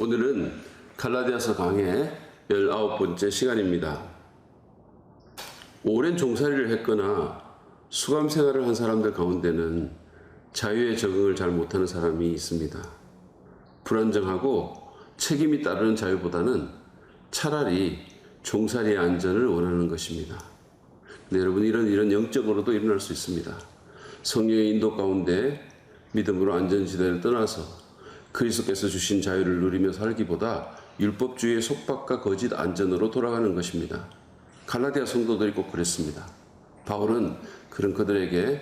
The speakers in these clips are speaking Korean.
오늘은 갈라디아서 강의 19번째 시간입니다. 오랜 종살이를 했거나 수감 생활을 한 사람들 가운데는 자유에 적응을 잘 못하는 사람이 있습니다. 불안정하고 책임이 따르는 자유보다는 차라리 종살이의 안전을 원하는 것입니다. 근데 여러분, 이런 영적으로도 일어날 수 있습니다. 성령의 인도 가운데 믿음으로 안전지대를 떠나서 그리스도께서 주신 자유를 누리며 살기보다 율법주의의 속박과 거짓 안전으로 돌아가는 것입니다. 갈라디아 성도들이 꼭 그랬습니다. 바울은 그런 그들에게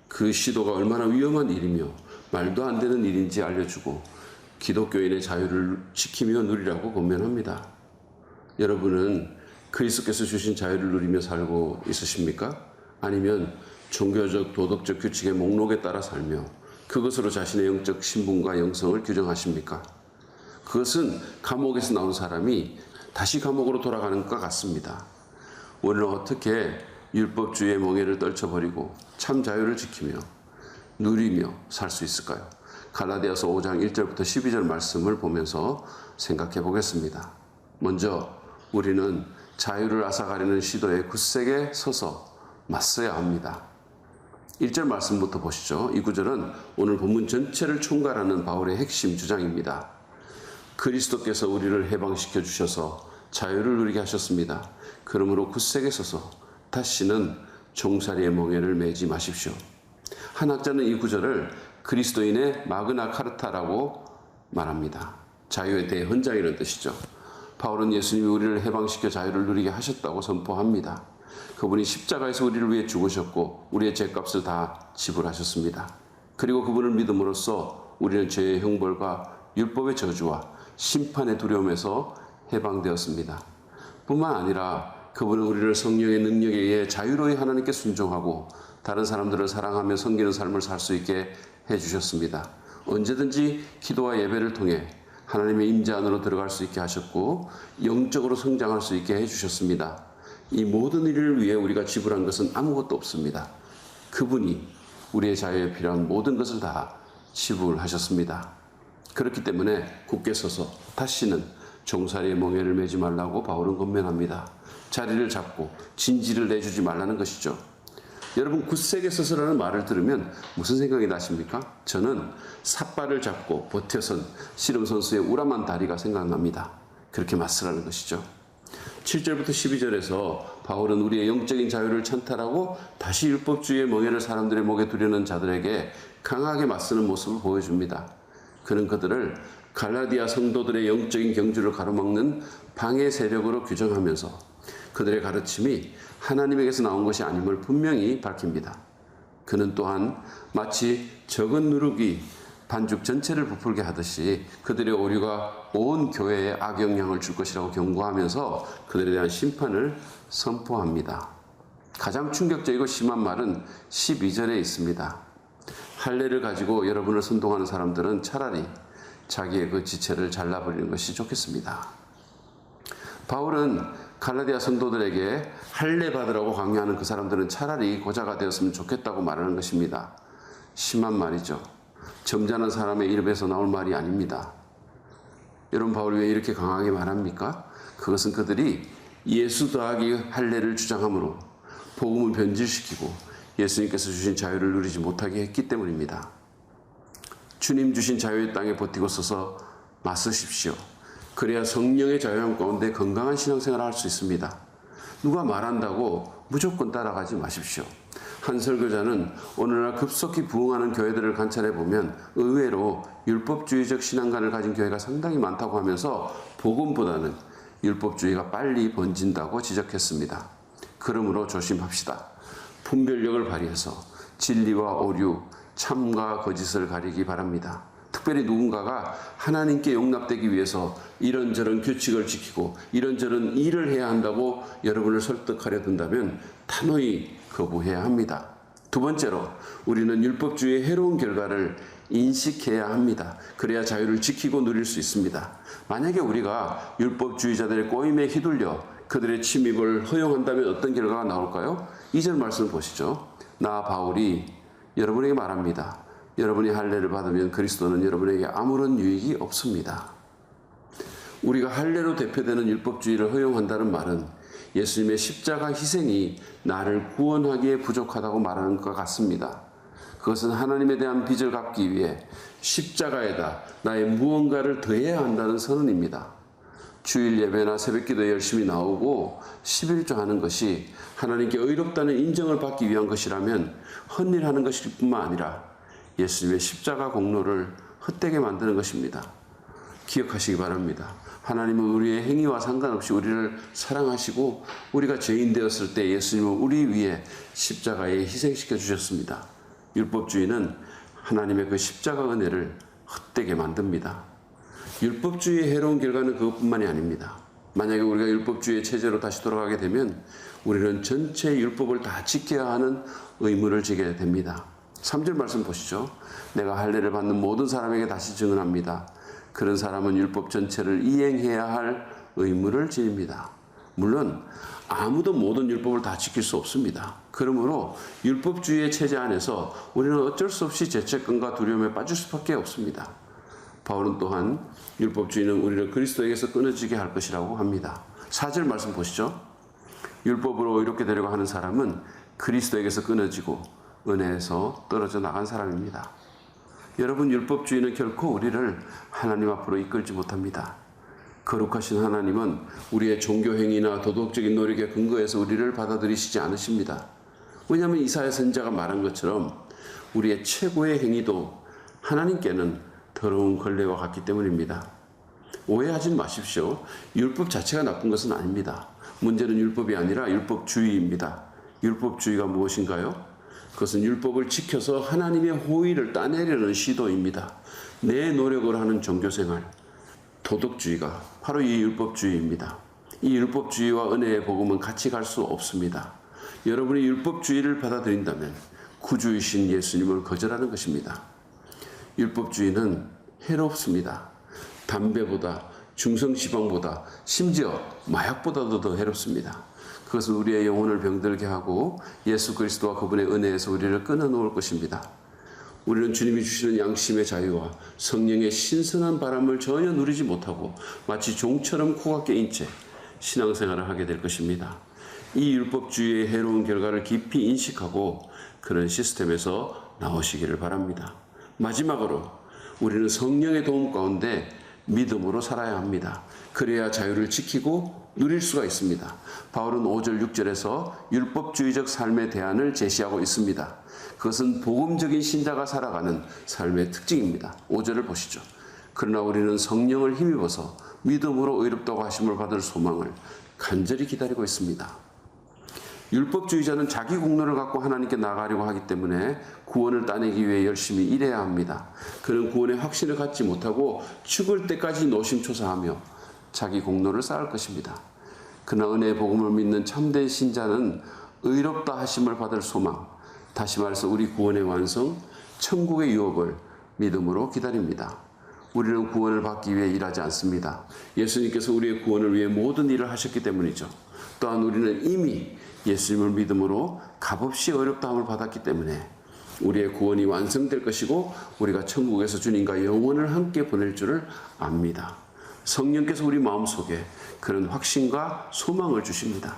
그 시도가 얼마나 위험한 일이며 말도 안 되는 일인지 알려주고 기독교인의 자유를 지키며 누리라고 권면합니다. 여러분은 그리스도께서 주신 자유를 누리며 살고 있으십니까? 아니면 종교적, 도덕적 규칙의 목록에 따라 살며 그것으로 자신의 영적 신분과 영성을 규정하십니까? 그것은 감옥에서 나온 사람이 다시 감옥으로 돌아가는 것과 같습니다. 우리는 어떻게 율법주의의 멍에를 떨쳐버리고 참 자유를 지키며 누리며 살 수 있을까요? 갈라디아서 5장 1절부터 12절 말씀을 보면서 생각해 보겠습니다. 먼저 우리는 자유를 앗아가려는 시도에 굳세게 서서 맞서야 합니다. 1절 말씀부터 보시죠. 이 구절은 오늘 본문 전체를 총괄하는 바울의 핵심 주장입니다. 그리스도께서 우리를 해방시켜 주셔서 자유를 누리게 하셨습니다. 그러므로 굳세게 서서 다시는 종살이의 멍에를 매지 마십시오. 한 학자는 이 구절을 그리스도인의 마그나 카르타라고 말합니다. 자유에 대해 헌장이라는 뜻이죠. 바울은 예수님이 우리를 해방시켜 자유를 누리게 하셨다고 선포합니다. 그분이 십자가에서 우리를 위해 죽으셨고 우리의 죄값을 다 지불하셨습니다. 그리고 그분을 믿음으로써 우리는 죄의 형벌과 율법의 저주와 심판의 두려움에서 해방되었습니다. 뿐만 아니라 그분은 우리를 성령의 능력에 의해 자유로이 하나님께 순종하고 다른 사람들을 사랑하며 섬기는 삶을 살 수 있게 해주셨습니다. 언제든지 기도와 예배를 통해 하나님의 임재 안으로 들어갈 수 있게 하셨고 영적으로 성장할 수 있게 해주셨습니다. 이 모든 일을 위해 우리가 지불한 것은 아무것도 없습니다. 그분이 우리의 자유에 필요한 모든 것을 다 지불하셨습니다. 그렇기 때문에 굳게 서서 다시는 종살이의 멍에를 매지 말라고 바울은 권면합니다. 자리를 잡고 진지를 내주지 말라는 것이죠. 여러분, 굳세게 서서라는 말을 들으면 무슨 생각이 나십니까? 저는 삿발을 잡고 버텨선 씨름 선수의 우람한 다리가 생각납니다. 그렇게 맞서라는 것이죠. 7절부터 12절에서 바울은 우리의 영적인 자유를 찬탈하고 다시 율법주의의 멍에를 사람들의 목에 두려는 자들에게 강하게 맞서는 모습을 보여줍니다. 그는 그들을 갈라디아 성도들의 영적인 경주를 가로막는 방해 세력으로 규정하면서 그들의 가르침이 하나님에게서 나온 것이 아님을 분명히 밝힙니다. 그는 또한 마치 적은 누룩이 반죽 전체를 부풀게 하듯이 그들의 오류가 온 교회에 악영향을 줄 것이라고 경고하면서 그들에 대한 심판을 선포합니다. 가장 충격적이고 심한 말은 12절에 있습니다. 할례를 가지고 여러분을 선동하는 사람들은 차라리 자기의 그 지체를 잘라버리는 것이 좋겠습니다. 바울은 갈라디아 성도들에게 할례 받으라고 강요하는 그 사람들은 차라리 고자가 되었으면 좋겠다고 말하는 것입니다. 심한 말이죠. 점잖은 사람의 입에서 나올 말이 아닙니다. 여러분, 바울이 왜 이렇게 강하게 말합니까? 그것은 그들이 예수 더하기 할례를 주장함으로 복음을 변질시키고 예수님께서 주신 자유를 누리지 못하게 했기 때문입니다. 주님 주신 자유의 땅에 버티고 서서 맞서십시오. 그래야 성령의 자유함 가운데 건강한 신앙생활을 할 수 있습니다. 누가 말한다고 무조건 따라가지 마십시오. 한 설교자는 오늘날 급속히 부흥하는 교회들을 관찰해 보면 의외로 율법주의적 신앙관을 가진 교회가 상당히 많다고 하면서 복음보다는 율법주의가 빨리 번진다고 지적했습니다. 그러므로 조심합시다. 분별력을 발휘해서 진리와 오류, 참과 거짓을 가리기 바랍니다. 특별히 누군가가 하나님께 용납되기 위해서 이런저런 규칙을 지키고 이런저런 일을 해야 한다고 여러분을 설득하려 든다면 단호히 거부해야 합니다. 두 번째로 우리는 율법주의의 해로운 결과를 인식해야 합니다. 그래야 자유를 지키고 누릴 수 있습니다. 만약에 우리가 율법주의자들의 꼬임에 휘둘려 그들의 침입을 허용한다면 어떤 결과가 나올까요? 2절 말씀을 보시죠. 나 바울이 여러분에게 말합니다. 여러분이 할례를 받으면 그리스도는 여러분에게 아무런 유익이 없습니다. 우리가 할례로 대표되는 율법주의를 허용한다는 말은 예수님의 십자가 희생이 나를 구원하기에 부족하다고 말하는 것 같습니다. 그것은 하나님에 대한 빚을 갚기 위해 십자가에다 나의 무언가를 더해야 한다는 선언입니다. 주일 예배나 새벽기도에 열심히 나오고 11조 하는 것이 하나님께 의롭다는 인정을 받기 위한 것이라면 헛일하는 것일 뿐만 아니라 예수님의 십자가 공로를 헛되게 만드는 것입니다. 기억하시기 바랍니다. 하나님은 우리의 행위와 상관없이 우리를 사랑하시고 우리가 죄인 되었을 때 예수님은 우리 위해 십자가에 희생시켜 주셨습니다. 율법주의는 하나님의 그 십자가 은혜를 헛되게 만듭니다. 율법주의의 해로운 결과는 그것뿐만이 아닙니다. 만약에 우리가 율법주의의 체제로 다시 돌아가게 되면 우리는 전체 율법을 다 지켜야 하는 의무를 지게 됩니다. 3절 말씀 보시죠. 내가 할례를 받는 모든 사람에게 다시 증언합니다. 그런 사람은 율법 전체를 이행해야 할 의무를 지닙니다. 물론 아무도 모든 율법을 다 지킬 수 없습니다. 그러므로 율법주의의 체제 안에서 우리는 어쩔 수 없이 죄책감과 두려움에 빠질 수밖에 없습니다. 바울은 또한 율법주의는 우리를 그리스도에게서 끊어지게 할 것이라고 합니다. 4절 말씀 보시죠. 율법으로 의롭게 되려고 하는 사람은 그리스도에게서 끊어지고 은혜에서 떨어져 나간 사람입니다. 여러분, 율법주의는 결코 우리를 하나님 앞으로 이끌지 못합니다. 거룩하신 하나님은 우리의 종교행위나 도덕적인 노력에 근거해서 우리를 받아들이시지 않으십니다. 왜냐하면 이사야 선지자가 말한 것처럼 우리의 최고의 행위도 하나님께는 더러운 걸레와 같기 때문입니다. 오해하지 마십시오. 율법 자체가 나쁜 것은 아닙니다. 문제는 율법이 아니라 율법주의입니다. 율법주의가 무엇인가요? 그것은 율법을 지켜서 하나님의 호의를 따내려는 시도입니다. 내 노력을 하는 종교생활, 도덕주의가 바로 이 율법주의입니다. 이 율법주의와 은혜의 복음은 같이 갈 수 없습니다. 여러분이 율법주의를 받아들인다면 구주이신 예수님을 거절하는 것입니다. 율법주의는 해롭습니다. 담배보다, 중성지방보다, 심지어 마약보다도 더 해롭습니다. 그것은 우리의 영혼을 병들게 하고 예수 그리스도와 그분의 은혜에서 우리를 끊어놓을 것입니다. 우리는 주님이 주시는 양심의 자유와 성령의 신선한 바람을 전혀 누리지 못하고 마치 종처럼 코가 깨인 채 신앙생활을 하게 될 것입니다. 이 율법주의의 해로운 결과를 깊이 인식하고 그런 시스템에서 나오시기를 바랍니다. 마지막으로 우리는 성령의 도움 가운데 믿음으로 살아야 합니다. 그래야 자유를 지키고 누릴 수가 있습니다. 바울은 5절 6절에서 율법주의적 삶의 대안을 제시하고 있습니다. 그것은 복음적인 신자가 살아가는 삶의 특징입니다. 5절을 보시죠. 그러나 우리는 성령을 힘입어서 믿음으로 의롭다고 하심을 받을 소망을 간절히 기다리고 있습니다. 율법주의자는 자기 공로를 갖고 하나님께 나아가려고 하기 때문에 구원을 따내기 위해 열심히 일해야 합니다. 그는 구원의 확신을 갖지 못하고 죽을 때까지 노심초사하며 자기 공로를 쌓을 것입니다. 그러나 은혜의 복음을 믿는 참된 신자는 의롭다 하심을 받을 소망, 다시 말해서 우리 구원의 완성, 천국의 유업을 믿음으로 기다립니다. 우리는 구원을 받기 위해 일하지 않습니다. 예수님께서 우리의 구원을 위해 모든 일을 하셨기 때문이죠. 또한 우리는 이미 예수님을 믿음으로 값없이 의롭다함을 받았기 때문에 우리의 구원이 완성될 것이고 우리가 천국에서 주님과 영원을 함께 보낼 줄을 압니다. 성령께서 우리 마음속에 그런 확신과 소망을 주십니다.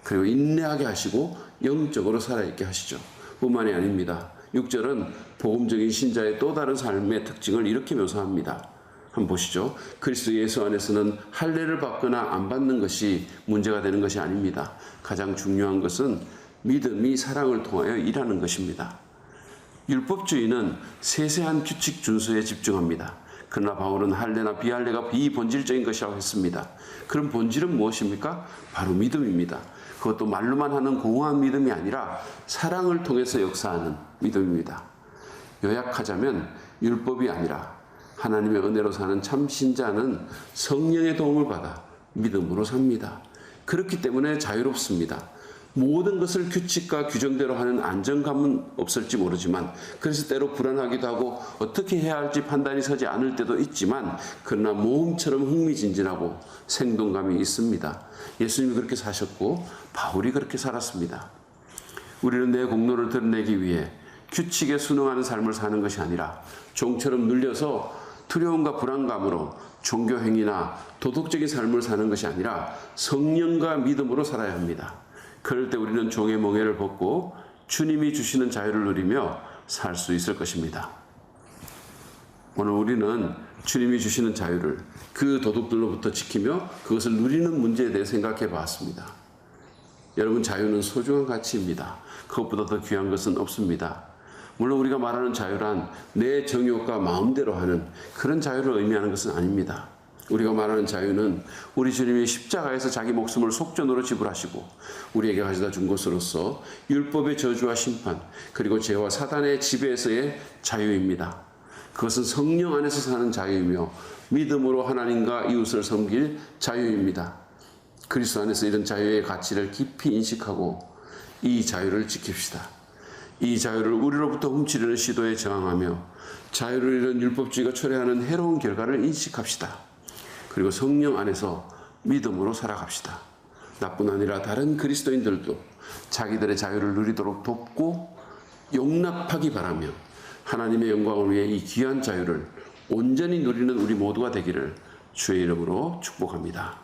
그리고 인내하게 하시고 영적으로 살아있게 하시죠. 뿐만이 아닙니다. 6절은 복음적인 신자의 또 다른 삶의 특징을 이렇게 묘사합니다. 한번 보시죠. 그리스도 예수 안에서는 할례를 받거나 안 받는 것이 문제가 되는 것이 아닙니다. 가장 중요한 것은 믿음이 사랑을 통하여 일하는 것입니다. 율법주의는 세세한 규칙 준수에 집중합니다. 그러나 바울은 할례나 비할례가 비본질적인 것이라고 했습니다. 그럼 본질은 무엇입니까? 바로 믿음입니다. 그것도 말로만 하는 공허한 믿음이 아니라 사랑을 통해서 역사하는 믿음입니다. 요약하자면 율법이 아니라 하나님의 은혜로 사는 참 신자는 성령의 도움을 받아 믿음으로 삽니다. 그렇기 때문에 자유롭습니다. 모든 것을 규칙과 규정대로 하는 안정감은 없을지 모르지만 그래서 때로 불안하기도 하고 어떻게 해야 할지 판단이 서지 않을 때도 있지만 그러나 모험처럼 흥미진진하고 생동감이 있습니다. 예수님이 그렇게 사셨고 바울이 그렇게 살았습니다. 우리는 내 공로를 드러내기 위해 규칙에 순응하는 삶을 사는 것이 아니라 종처럼 눌려서 두려움과 불안감으로 종교 행위나 도덕적인 삶을 사는 것이 아니라 성령과 믿음으로 살아야 합니다. 그럴 때 우리는 종의 멍에를 벗고 주님이 주시는 자유를 누리며 살 수 있을 것입니다. 오늘 우리는 주님이 주시는 자유를 그 도둑들로부터 지키며 그것을 누리는 문제에 대해 생각해 봤습니다. 여러분, 자유는 소중한 가치입니다. 그것보다 더 귀한 것은 없습니다. 물론 우리가 말하는 자유란 내 정욕과 마음대로 하는 그런 자유를 의미하는 것은 아닙니다. 우리가 말하는 자유는 우리 주님이 십자가에서 자기 목숨을 속전으로 지불하시고 우리에게 가져다 준 것으로서 율법의 저주와 심판, 그리고 죄와 사단의 지배에서의 자유입니다. 그것은 성령 안에서 사는 자유이며 믿음으로 하나님과 이웃을 섬길 자유입니다. 그리스도 안에서 이런 자유의 가치를 깊이 인식하고 이 자유를 지킵시다. 이 자유를 우리로부터 훔치려는 시도에 저항하며 자유를 잃은 율법주의가 초래하는 해로운 결과를 인식합시다. 그리고 성령 안에서 믿음으로 살아갑시다. 나뿐 아니라 다른 그리스도인들도 자기들의 자유를 누리도록 돕고 용납하기 바라며 하나님의 영광을 위해 이 귀한 자유를 온전히 누리는 우리 모두가 되기를 주의 이름으로 축복합니다.